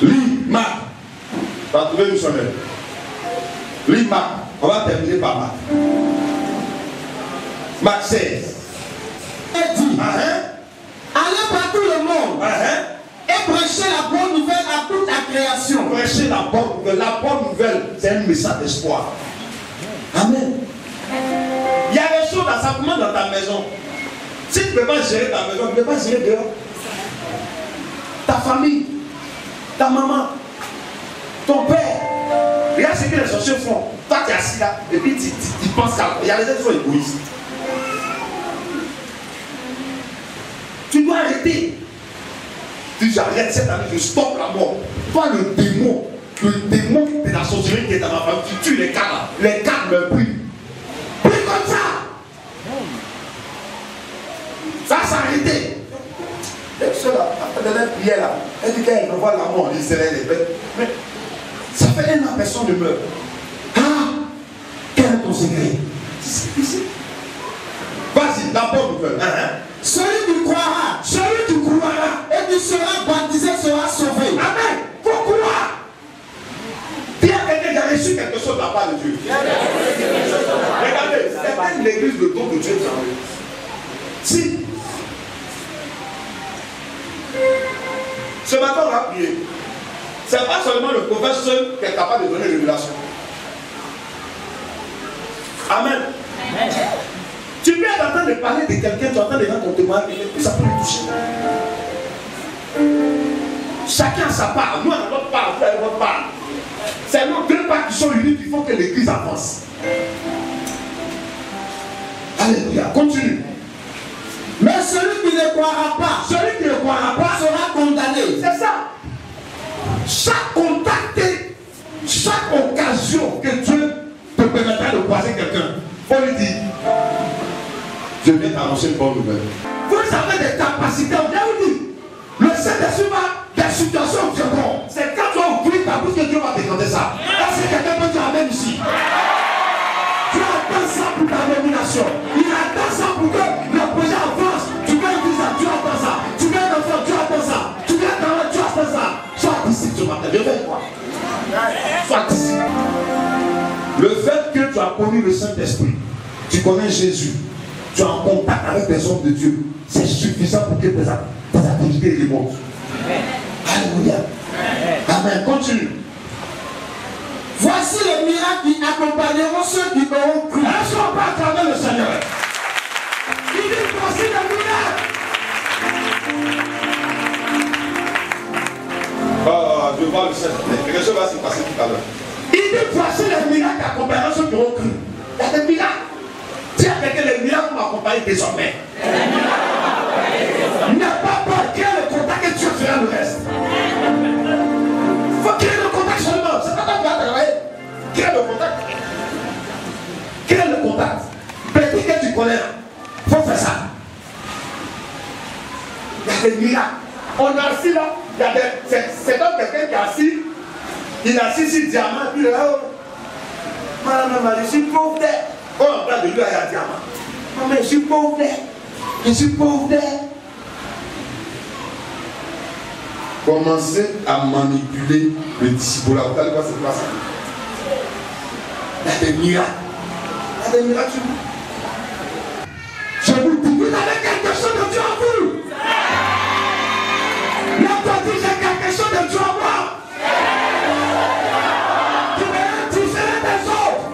Lis Marc. Tu vas trouver une semaine. Lis Marc. On va terminer par Marc. Marc 16. Il dit, allez par tout le monde et prêchez la bonne nouvelle à toute la création. Prêchez la bonne nouvelle. La bonne nouvelle, c'est un message d'espoir. Amen. Il y a des choses à simplement dans ta maison. Si tu ne peux pas gérer ta maison, tu ne peux pas gérer dehors. Ta famille, ta maman, ton père. Regarde ce que les sorciers font. Toi, tu es assis là, et puis tu penses qu'à. Il y a des gens qui sont égoïstes. Tu dois arrêter. Tu dis, j'arrête cette année, je stoppe la mort. Toi, le démon de la sorcellerie qui est dans ma famille, tu tues les cadres. Les cadres me prient. Prie comme ça. Ça s'est arrêté. Et puis, la dernière prière là, elle dit qu'elle revoit la mort en Israël. Mais ça fait un an, personne ne meurt. Ah, quel est ton secret? C'est ici. Vas-y, la bonne nouvelle. Celui qui croira et qui sera baptisé sera sauvé. Amen. Faut croire. Dis à quelqu'un qui a reçu quelque chose de la part de Dieu. Regardez, c'est pas l'église de don de Dieu. Si. Ce matin, on va prier. Ce n'est pas seulement le prophète seul qui est capable de donner révélation. Amen. Tu peux être en train de parler de quelqu'un, tu entends les gens ton témoignage, et puis ça peut le toucher. Chacun a sa part. Nous, on a notre part, vous avez votre part. C'est nos deux parts qui sont unies qui font que l'église avance. Alléluia. Continue. Mais celui qui ne croira pas, sera condamné. C'est ça. Chaque contact, chaque occasion que Dieu te permettra de croiser quelqu'un, faut lui dire, je viens t'annoncer une bonne nouvelle. Vous avez des capacités, on vient vous dire, le Saint-Esprit va des situations viendront. C'est quand tu vas ouvrir ta bouche que Dieu va te demander ça. Est-ce que quelqu'un peut dire amen ici? Tu attends ça pour ta nomination. Il attend ça pour que le projet avance. Tu veux un visa, tu attends ça. Tu veux un enfant, tu attends ça. Tu veux un travail, tu attends ça. Sois disciple ce matin. Je vais quoi? Sois disciple. Le fait que tu as connu le Saint-Esprit, tu connais Jésus, tu es en contact avec des hommes de Dieu, c'est suffisant pour que tes activités remontent. Alléluia. Amen. Continue. Voici les miracles qui accompagneront ceux qui auront cru. Est-ce qu'on peut acclamer le Seigneur? Il dit voici les miracles. Je vois le Seigneur. Quelque chose va se passer tout à l'heure. Il dit voici les miracles qui accompagneront ceux qui auront cru. Il y a des miracles. Dis à quelqu'un, les miracles vont m'accompagner désormais. N'aie pas peur, crée le contact et Dieu fera le reste. Il faut créer le contact seulement. C'est pas toi qui vas travailler. Crée le contact. Crée le contact. Petit que tu connais, il faut faire ça. Il y a des miracles. On a assis là, c'est comme quelqu'un qui est assis, il est assis sur diamant, puis il est là, madame, je suis pauvre d'air. Oh, on parle de lui à diamant. Maman, je suis pauvre d'air. Je suis pauvre d'air. Commencez à manipuler le disciple. Vous allez voir ce qui passe. Il y a des miracles. Il y a des miracles. Je vous dis, vous avez quelque chose de Dieu en vous. Là, toi, dis, j'ai quelque chose de Dieu en moi. Tu es différent des autres.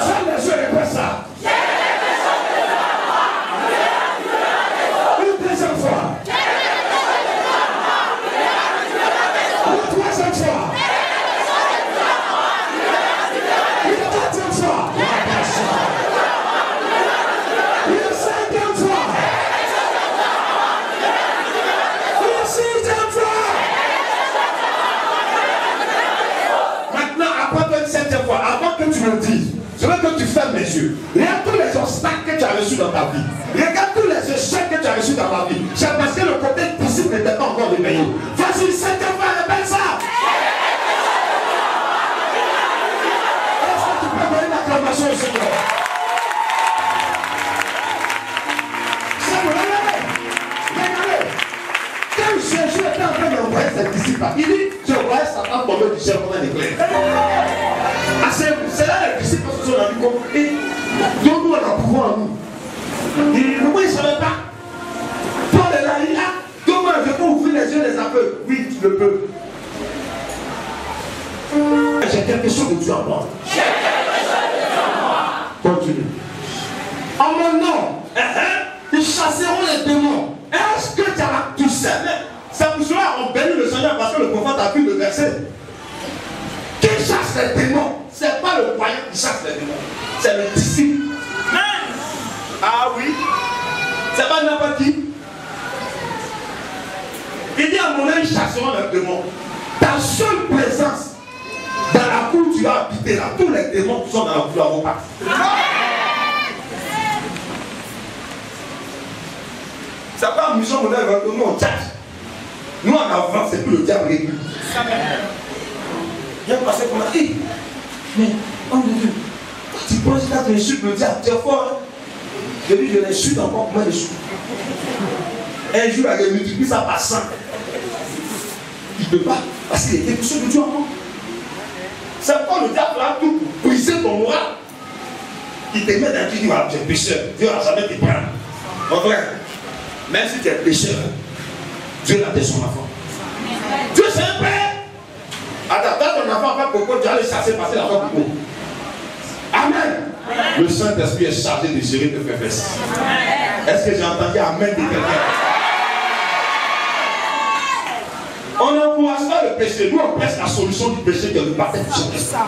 Ferme les yeux et fais ça. Une deuxième fois. Une troisième fois. Une quatrième fois. Une cinquième fois. Une sixième fois. Maintenant, après une septième fois, avant que tu me dises, je veux que tu fermes les yeux. Regarde tous les obstacles que tu as reçus dans ta vie. Regarde tous les échecs que tu as reçus dans ta vie. C'est parce que le côté possible n'était pas encore réveillé. Vas-y, une septième fois, répète ça. Est-ce que tu peux donner une acclamation au Seigneur? Regardez. Quand Jésus était en train d'envoyer ses disciples, il dit, je voyais Satan tomber du ciel comme un éclair. C'est là les disciples se sont rendus compte. Et donne-nous un pouvoir en nous. Pourquoi ils ne savaient pas? Paul est là, il est là. Comment je peux ouvrir les yeux des aveugles? Oui, tu le peux. J'ai quelque chose de Dieu en moi. Continue. En mon nom, ils chasseront les démons. Est-ce que tu sais, c'est pour cela qu'on bénit le Seigneur parce que le prophète a pu le verset. Qui chasse les démons? Ce n'est pas le croyant qui chasse les démons, c'est le disciple. Ah oui, c'est pas n'importe qui. Il dit à mon âme, ils chasseront les démons. Ta seule présence dans la cour, tu vas habiter là. Tous les démons qui sont dans la cour vont partir. C'est pas amusant, mon âme, nous on charge. Nous en avance, c'est plus le diable régulier. Viens passer pour la fille. Mais, homme de Dieu, quand tu penses que tu insultes le diable, tu es fort. Hein? Je dis, je l'insulte encore, moi je suis. Un jour, il multiplie ça par 100. Il ne peut pas, parce qu'il y a quelque chose de Dieu en moi. C'est quand le diable a tout briser ton moral. Il te met dans le dit, tu es pécheur. Dieu n'a jamais te prendre. Mon frère, même si tu es pécheur, Dieu l'a fait son enfant. Dieu c'est un père. Attends, quand ton enfant va pour tu vas le chasser parce qu'il a pas pour. Amen. Le Saint-Esprit est chargé de gérer tes faiblesses. Est-ce que j'ai entendu Amen de quelqu'un? On n'encourage pas le péché. Nous, on presse la solution du péché qui est le baptême du Saint-Esprit.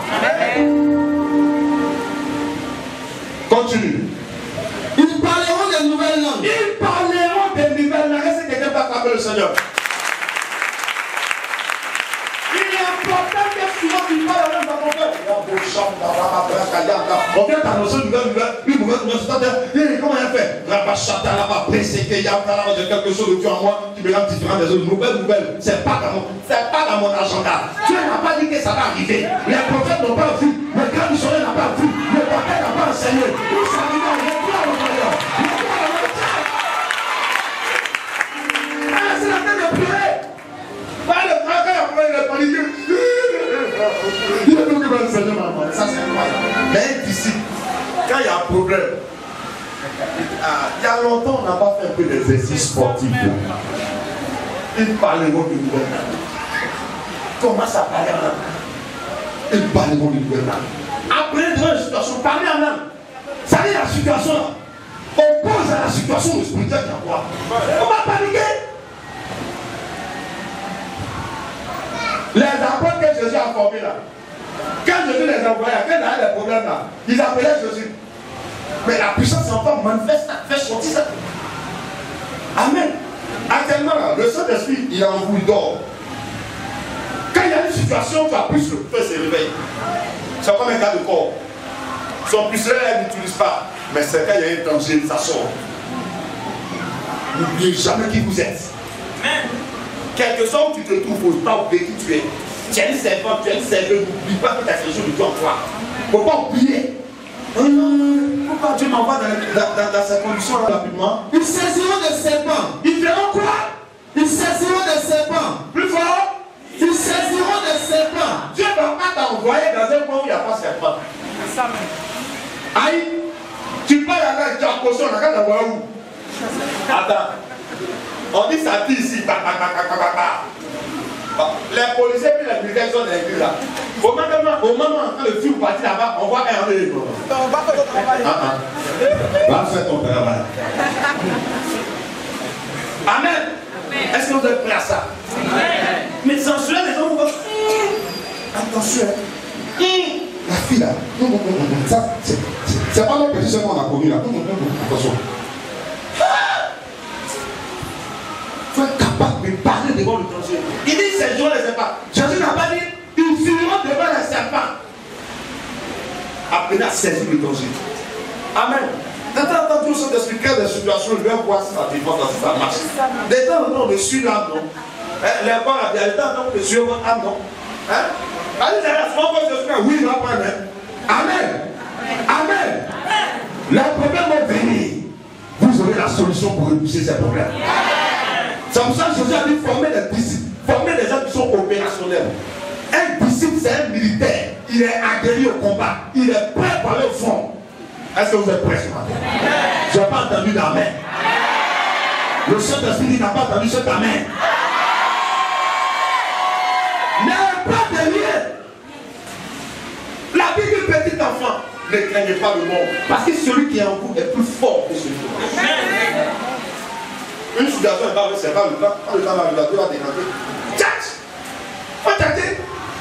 Continue. Ils parleront de nouvelles langues. Ils parleront de nouvelles langues. Est-ce que quelqu'un peut acclamer le Seigneur? Il est important que souvent tu parles avec ta confrère. On vient t'annoncer une nouvelle, comment il a fait? J'ai quelque chose de Dieu en moi qui me rend différent des autres. Nouvelle, c'est pas dans mon agenda. Dieu n'a pas dit que ça va arriver. Les prophètes n'ont pas vu, le grand missionnaire n'a pas vu, le prophète n'a pas enseigné. Tout ça arrive, il est là au Seigneur. C'est la peine de pleurer. Pas le frère, il a pas dit. va enseigner ma maman. Ça, c'est incroyable. Mais ici, quand il y a un problème, il y a longtemps, on n'a pas fait un peu d'exercice sportif. Ils parleront du gouvernement. Commence à parler en langue. Ils parleront du gouvernement. Après, dans une situation, parlez en langue. Ça veut dire la situation là. Oppose à la situation spirituelle qu'il y a quoi. On va paniquer. Les apôtres que Jésus a formés là, quand Jésus les envoyait, quand il y avait des problèmes là, ils appelaient Jésus. Mais la puissance en forme manifeste, fait sortir ça. Amen. Actuellement là, le Saint-Esprit, il est en vous, il dort. Quand il y a une situation, tu as plus le feu se réveille. C'est comme un cas de corps. Son puissant, elle n'utilise pas. Mais c'est quand il y a un danger, ça sort. N'oubliez jamais qui vous êtes. Amen. Quelque chose où tu te trouves, il ne faut pas oublier qui tu es. Tu es une servante, tu es une serveuse, n'oublie pas que tu as quelque chose de toi en toi. Il ne faut pas oublier. Non, pourquoi Dieu m'envoie dans ces conditions-là rapidement? Ils saisiront des serpents. Ils feront quoi? Ils saisiront des serpents. Plus fort? Ils saisiront des serpents. Dieu ne va pas t'envoyer dans un coin où il n'y a pas de serpent. Aïe, tu parles avec tu as caution, on a qu'à t'envoyer où? Attends. On dit ça dit ici, les policiers et les militaires sont dans l'église là. Au moment où le fil partit là-bas, on voit un de va faire ton travail. Amen. Est-ce que vous êtes prêts à ça? Mais censurer les gens, vous voyez. Attention. La fille là. Ça, c'est pas notre péché qu'on a commis là. Attention. Il faut être capable de parler devant le danger. Il dit ces jours les serpents. Jésus n'a pas dit ils finiront devant les serpents. Apprenez à saisir le danger. Amen. De temps en temps, Dieu s'explique des situations, il va voir si ça dépend, si ça marche. De temps en temps, on me suit l'âme, non? Les corps, il y a de temps en temps, on me suit votre âme, non? Hein? Allez, oui, il va prendre. Amen. Amen. Les problèmes vont venir. Vous aurez la solution pour repousser ces problèmes. C'est pour ça que Jésus a dit former des disciples, former des gens qui sont opérationnels. Un disciple, c'est un militaire. Il est aguerri au combat. Il est prêt pour aller au front. Est-ce que vous êtes prêts ce matin? Je n'ai pas entendu d'amen. Le Saint-Esprit n'a pas entendu cet amen. N'ayez pas de lien. La vie du petit enfant, ne craignez pas le monde. Parce que celui qui est en vous est plus fort que celui qui est en vous. Une situation est pas vrai, c'est pas le temps. Quand le temps va arriver, tu vas décanter. Tchatch! Faut tchatter.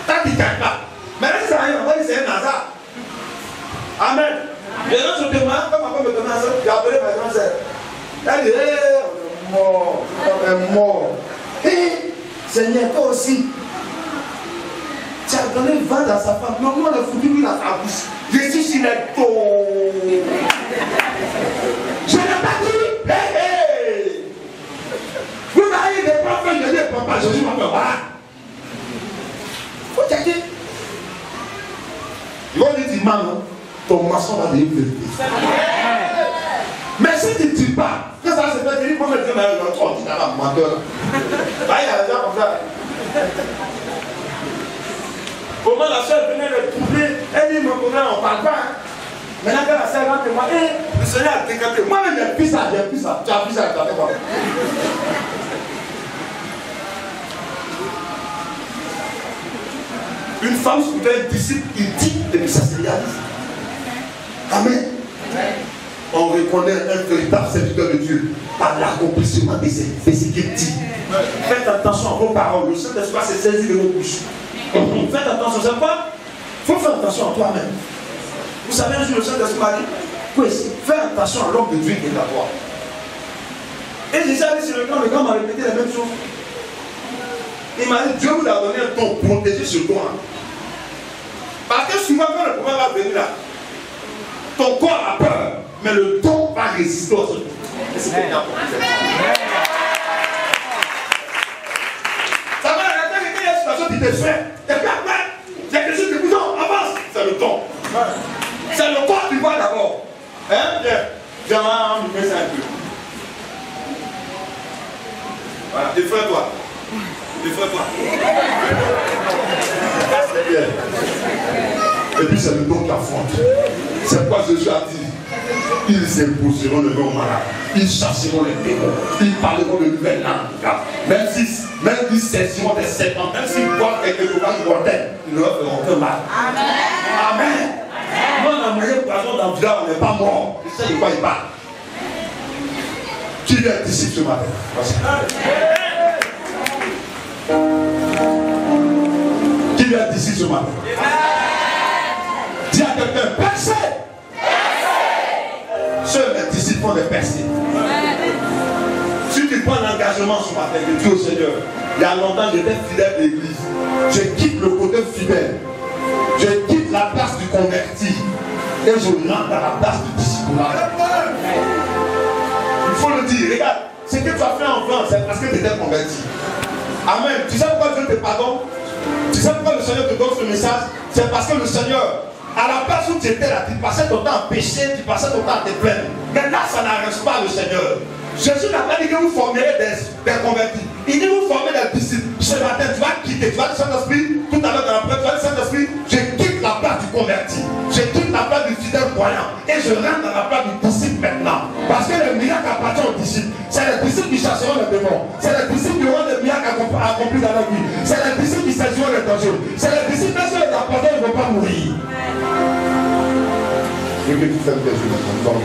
T'as dit tchatch pas. Mais là, ça rien, on va dire c'est un hasard. Amen. Les gens se demandent, comme ma femme me demande ça, j'ai appelé ma grande sœur. Elle dit, on est mort. Hé, Seigneur, toi aussi. Tu as donné le vent dans sa femme. Non, moi, le foutu, lui, dans sa bouche. Je suis sur les dos. Je n'ai pas dit, hé, hé. Vous avez des prophètes, je dis, papa, Jésus m'a fait voilà. Faut checker. Ils vont dire, dis-moi, non, ton maçon va dire une vérité. Mais si tu ne dis pas, que ça se fait, tu dis, moi, je dis, mais on dit, là, menteur. Là, il y a des gens comme ça. Comment la soeur venait le troubler, elle dit, mon problème, on ne parle pas. Maintenant, quand la soeur rentre, moi, le Seigneur a décanté. Moi-même, j'ai vu ça, j'ai vu ça. Tu as vu ça, tu as fait quoi? Une femme spirituelle, un disciple, il dit, et puis ça se réalise. Amen. On reconnaît un véritable serviteur de Dieu par l'accomplissement de ce qu'il dit. Faites attention à vos paroles. Le Saint-Esprit va se saisir de vos bouches. Faites attention, c'est quoi? Il faut faire attention à toi-même. Vous savez, un jour, le Saint-Esprit m'a dit, oui, fais attention à l'homme de Dieu qui est à toi. Et j'ai dit sur le gars m'a répété la même chose. Il m'a dit, Dieu vous a donné un ton protégé sur toi. Parce que souvent, quand le problème va venir là, ton corps a peur, mais le don va résister aux autres. C'est bien important. Ça va arrêter qu'il y a une situation qui te fait. Et puis après, il y a quelque chose qui dit non, avance. C'est le don. C'est le corps qui voit d'abord. Hein? Viens, on lui met ça un peu. Voilà, défends-toi. Défends-toi. C'est bien. Et puis c'est le don qui affronte. C'est pourquoi Jésus a dit, ils s'imposeront le nom malade, ils chasseront les démons, ils parleront de nouvelles langues. Même s'ils saisiront des serpents, même s'ils boivent quelques cocages mortels, ils ne leur feront que mal. Amen. Amen. Moi, on a mangé le poisson dans le village, on n'est pas mort. Je sais de quoi il parle. Qui est disciple ce matin? Qui est disciple ce matin? Dis à quelqu'un, percez! Seuls les disciples font des percées. Si tu prends l'engagement ce matin de dire au Seigneur, il y a longtemps j'étais fidèle de l'église, je quitte le côté fidèle, je quitte la place du converti et je rentre dans la place du disciple. Il faut le dire, regarde, ce que tu as fait en France, c'est parce que tu étais converti. Amen. Tu sais pourquoi Dieu te pardonne? Tu sais pourquoi le Seigneur te donne ce message? C'est parce que le Seigneur, à la place où tu étais là, tu passais ton temps à pécher, tu passais ton temps à te plaindre. Mais là, ça n'arrange pas le Seigneur. Jésus n'a pas dit que vous formerez des convertis. Il dit vous formez des disciples. Ce matin, tu vas quitter. Tu vas dire Saint-Esprit, tout à l'heure dans la presse, tu vas dire Saint-Esprit, je quitte la place du converti. Je quitte la place du fidèle croyant. Et je rentre dans la place du disciple maintenant. Parce que le miracle appartient aux disciples. C'est les disciples qui chasseront les démons. C'est les disciples qui auront des miracles accomplis dans leur vie. C'est les disciples qui saisiront les dangers. C'est les disciples qui sont les apôtres, ils ne vont pas mourir. Je veux que tu fasses des choses.